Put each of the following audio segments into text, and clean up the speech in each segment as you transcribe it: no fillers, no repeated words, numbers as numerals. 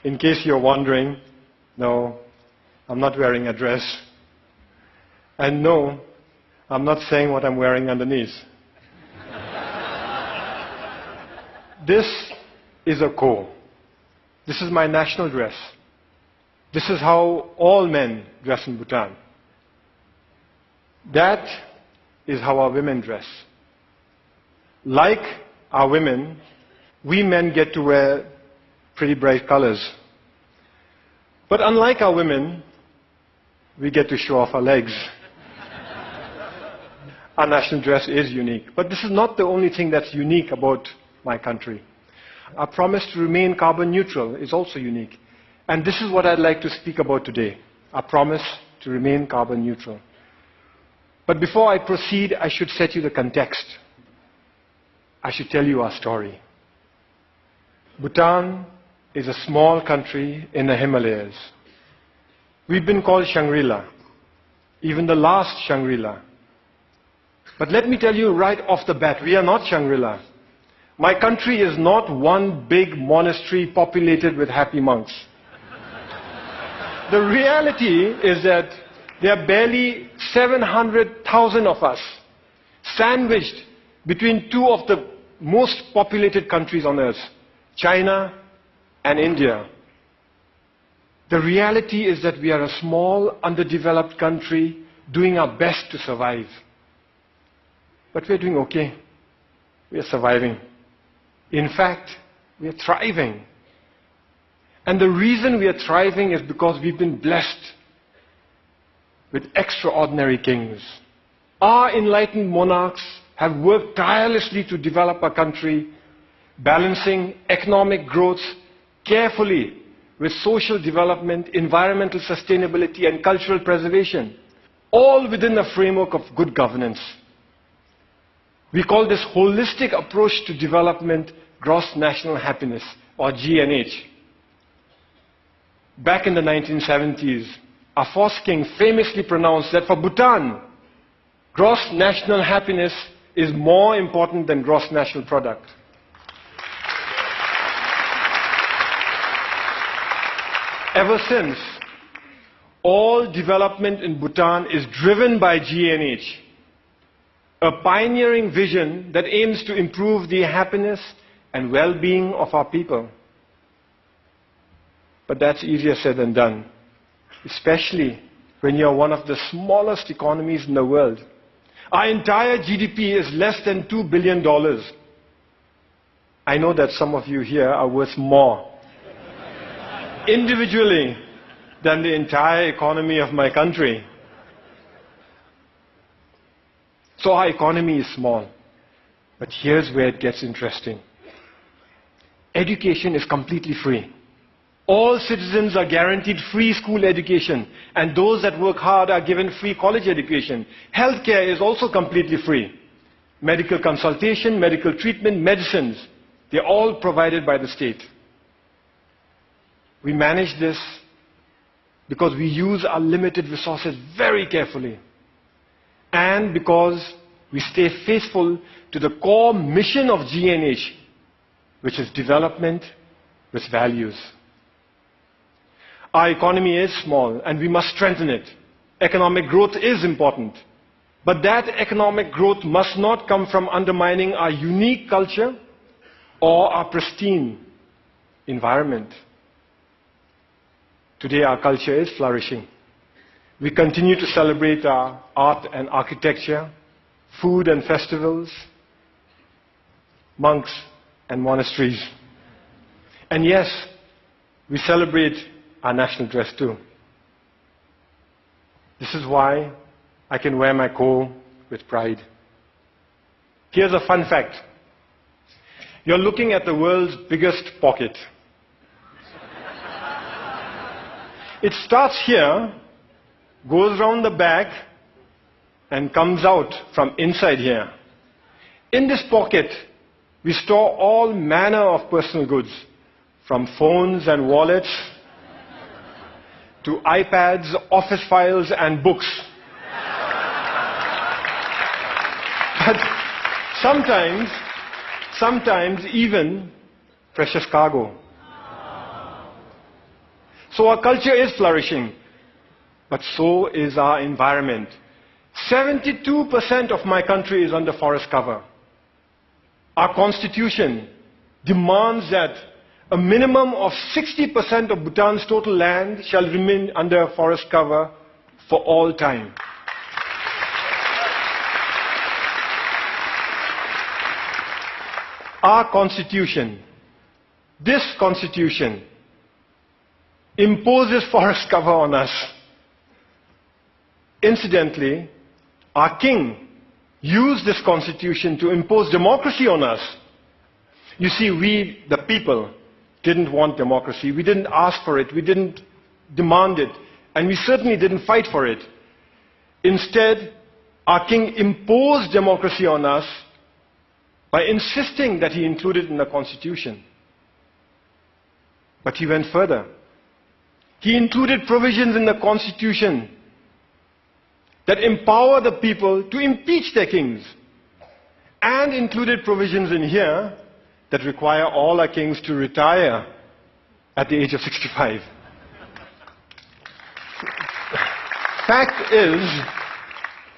In case you're wondering, no, I'm not wearing a dress. And no, I'm not saying what I'm wearing underneath. This is a ko. This is my national dress. This is how all men dress in Bhutan. That is how our women dress. Like our women, we men get to wear pretty bright colors. But unlike our women, we get to show off our legs. Our national dress is unique. But this is not the only thing that's unique about my country. Our promise to remain carbon neutral is also unique. And this is what I'd like to speak about today. Our promise to remain carbon neutral. But before I proceed, I should set you the context. I should tell you our story. Bhutan is a small country in the Himalayas. We've been called Shangri-La, even the last Shangri-La. But let me tell you right off the bat, we are not Shangri-La. My country is not one big monastery populated with happy monks. The reality is that there are barely 700,000 of us, sandwiched between two of the most populated countries on earth, China and India. The reality is that we are a small, underdeveloped country doing our best to survive. But we're doing okay. We are surviving. In fact, we are thriving. And the reason we are thriving is because we've been blessed with extraordinary kings. Our enlightened monarchs have worked tirelessly to develop our country, balancing economic growth carefully with social development, environmental sustainability, and cultural preservation, all within a framework of good governance. We call this holistic approach to development gross national happiness, or GNH. Back in the 1970s, our fourth king famously pronounced that for Bhutan, gross national happiness is more important than gross national product. Ever since, all development in Bhutan is driven by GNH, a pioneering vision that aims to improve the happiness and well-being of our people. But that's easier said than done, especially when you're one of the smallest economies in the world. Our entire GDP is less than $2 billion. I know that some of you here are worth more, individually, than the entire economy of my country. So our economy is small. But here's where it gets interesting. Education is completely free. All citizens are guaranteed free school education, and those that work hard are given free college education. Healthcare is also completely free. Medical consultation, medical treatment, medicines, they're all provided by the state. We manage this because we use our limited resources very carefully, and because we stay faithful to the core mission of GNH, which is development with values. Our economy is small, and we must strengthen it. Economic growth is important. But that economic growth must not come from undermining our unique culture or our pristine environment. Today, our culture is flourishing. We continue to celebrate our art and architecture, food and festivals, monks and monasteries. And yes, we celebrate our national dress too. This is why I can wear my ko with pride. Here's a fun fact. You're looking at the world's biggest pocket. It starts here, goes round the back, and comes out from inside here. In this pocket, we store all manner of personal goods, from phones and wallets to iPads, office files, and books. But sometimes, even precious cargo. So our culture is flourishing. But so is our environment. 72% of my country is under forest cover. Our constitution demands that a minimum of 60% of Bhutan's total land shall remain under forest cover for all time. Our constitution, this constitution, imposes forest cover on us. Incidentally, our king used this constitution to impose democracy on us. You see, we, the people, didn't want democracy. We didn't ask for it. We didn't demand it. And we certainly didn't fight for it. Instead, our king imposed democracy on us by insisting that he include it in the constitution. But he went further. He included provisions in the constitution that empower the people to impeach their kings, and included provisions in here that require all our kings to retire at the age of 65. Fact is,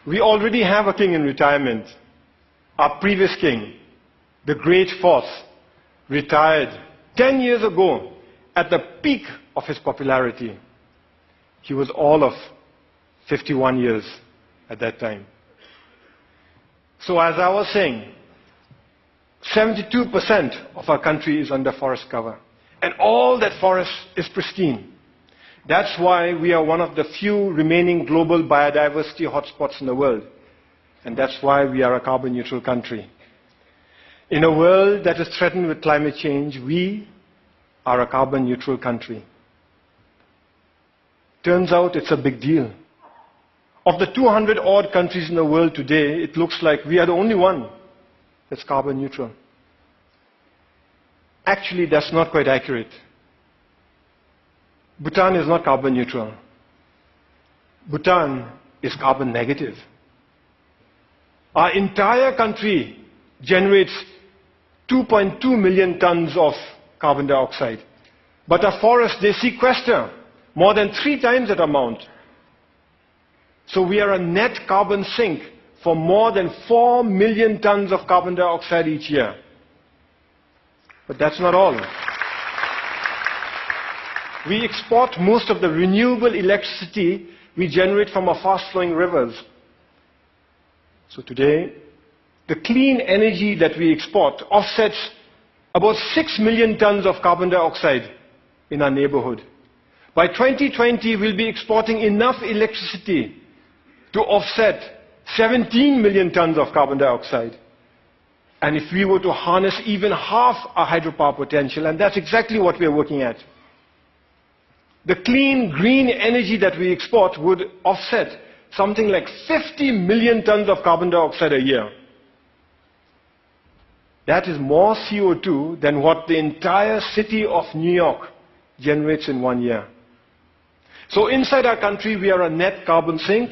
we already have a king in retirement. Our previous king, the Great Fourth, retired 10 years ago at the peak of his popularity. He was all of 51 years at that time. So as I was saying, 72% of our country is under forest cover. And all that forest is pristine. That's why we are one of the few remaining global biodiversity hotspots in the world. And that's why we are a carbon neutral country. In a world that is threatened with climate change, we are a carbon neutral country. Turns out it's a big deal. Of the 200 odd countries in the world today, it looks like we are the only one that's carbon neutral. Actually, that's not quite accurate. Bhutan is not carbon neutral. Bhutan is carbon negative. Our entire country generates 2.2 million tons of carbon dioxide. But our forests, they sequester more than 3 times that amount. So we are a net carbon sink for more than 4 million tons of carbon dioxide each year. But that's not all. We export most of the renewable electricity we generate from our fast-flowing rivers. So today, the clean energy that we export offsets about 6 million tons of carbon dioxide in our neighborhood. By 2020, we'll be exporting enough electricity to offset 17 million tons of carbon dioxide. And if we were to harness even half our hydropower potential, and that's exactly what we're working at, the clean, green energy that we export would offset something like 50 million tons of carbon dioxide a year. That is more CO2 than what the entire city of New York generates in 1 year. So inside our country, we are a net carbon sink.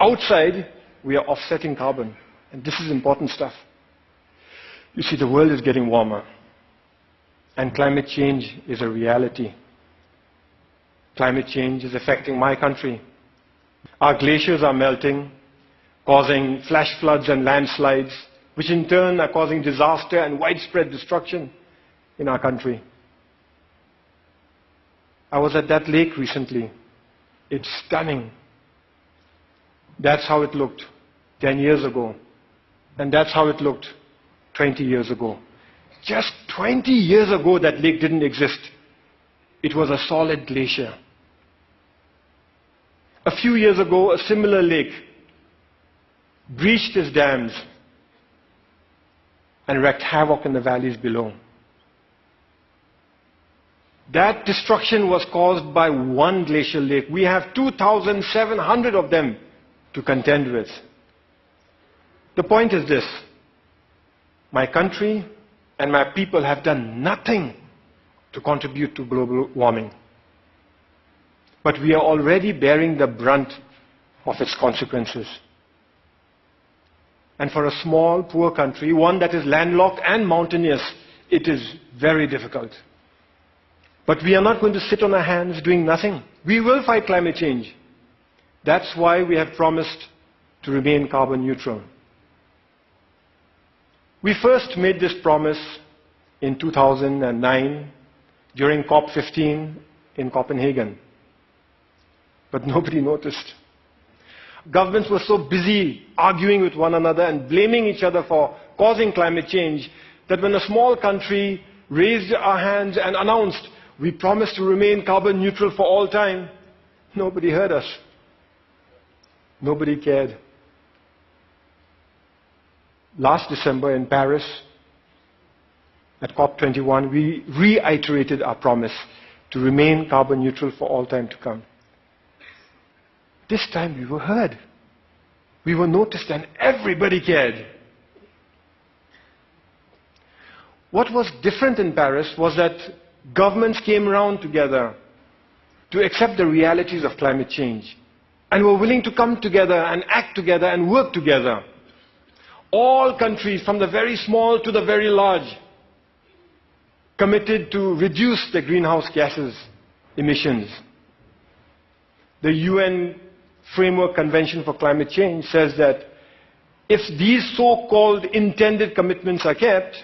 Outside, we are offsetting carbon. And this is important stuff. You see, the world is getting warmer. And climate change is a reality. Climate change is affecting my country. Our glaciers are melting, causing flash floods and landslides, which in turn are causing disaster and widespread destruction in our country. I was at that lake recently. It's stunning. That's how it looked 10 years ago. And that's how it looked 20 years ago. Just 20 years ago, that lake didn't exist. It was a solid glacier. A few years ago, a similar lake breached its dams and wreaked havoc in the valleys below. That destruction was caused by one glacial lake. We have 2,700 of them to contend with. The point is this: my country and my people have done nothing to contribute to global warming. But we are already bearing the brunt of its consequences. And for a small, poor country, one that is landlocked and mountainous, it is very difficult. But we are not going to sit on our hands doing nothing. We will fight climate change. That's why we have promised to remain carbon neutral. We first made this promise in 2009 during COP15 in Copenhagen. But nobody noticed. Governments were so busy arguing with one another and blaming each other for causing climate change that when a small country raised our hands and announced, we promise to remain carbon neutral for all time, nobody heard us. Nobody cared. Last December in Paris, at COP21, we reiterated our promise to remain carbon neutral for all time to come. This time we were heard. We were noticed and everybody cared. What was different in Paris was that governments came around together to accept the realities of climate change and were willing to come together and act together and work together. All countries, from the very small to the very large, committed to reduce the greenhouse gases emissions. The UN Framework Convention for Climate Change says that if these so-called intended commitments are kept,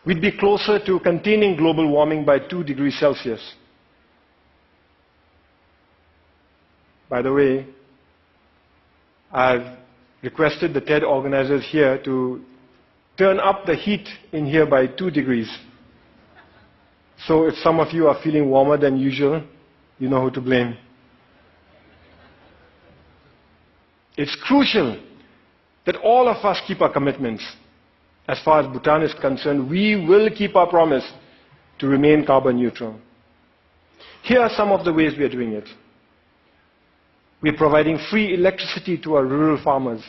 we'd be closer to containing global warming by 2 degrees Celsius. By the way, I've requested the TED organizers here to turn up the heat in here by 2 degrees. So if some of you are feeling warmer than usual, you know who to blame. It's crucial that all of us keep our commitments. As far as Bhutan is concerned, we will keep our promise to remain carbon neutral. Here are some of the ways we are doing it. We are providing free electricity to our rural farmers.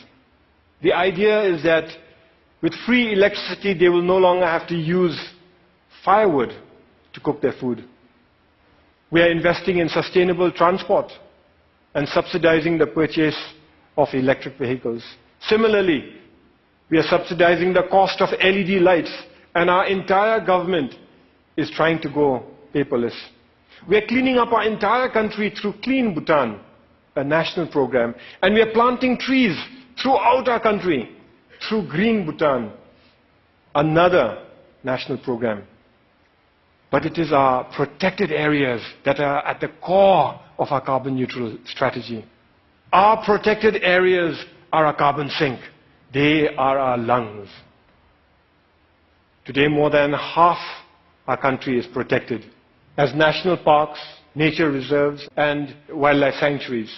The idea is that with free electricity, they will no longer have to use firewood to cook their food. We are investing in sustainable transport and subsidizing the purchase of electric vehicles. Similarly, we are subsidizing the cost of LED lights, and our entire government is trying to go paperless. We are cleaning up our entire country through Clean Bhutan, a national program, and we are planting trees throughout our country through Green Bhutan, another national program. But it is our protected areas that are at the core of our carbon neutral strategy. Our protected areas are our carbon sink. They are our lungs. Today, more than half our country is protected as national parks, nature reserves, and wildlife sanctuaries.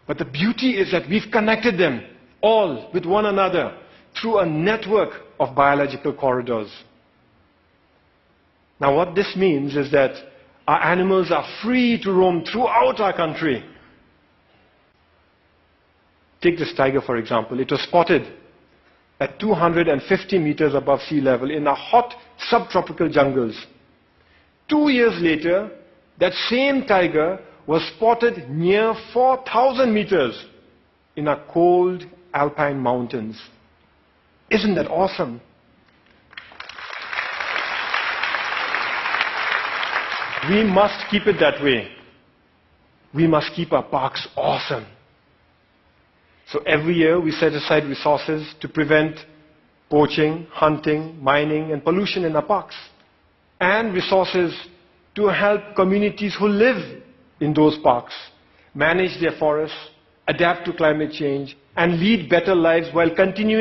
But the beauty is that we've connected them all with one another through a network of biological corridors. Now, what this means is that our animals are free to roam throughout our country. Take this tiger, for example. It was spotted at 250 meters above sea level in the hot subtropical jungles. 2 years later, that same tiger was spotted near 4,000 meters in our cold alpine mountains. Isn't that awesome? We must keep it that way. We must keep our parks awesome. So every year we set aside resources to prevent poaching, hunting, mining, and pollution in our parks. And resources to help communities who live in those parks manage their forests, adapt to climate change, and lead better lives while continuing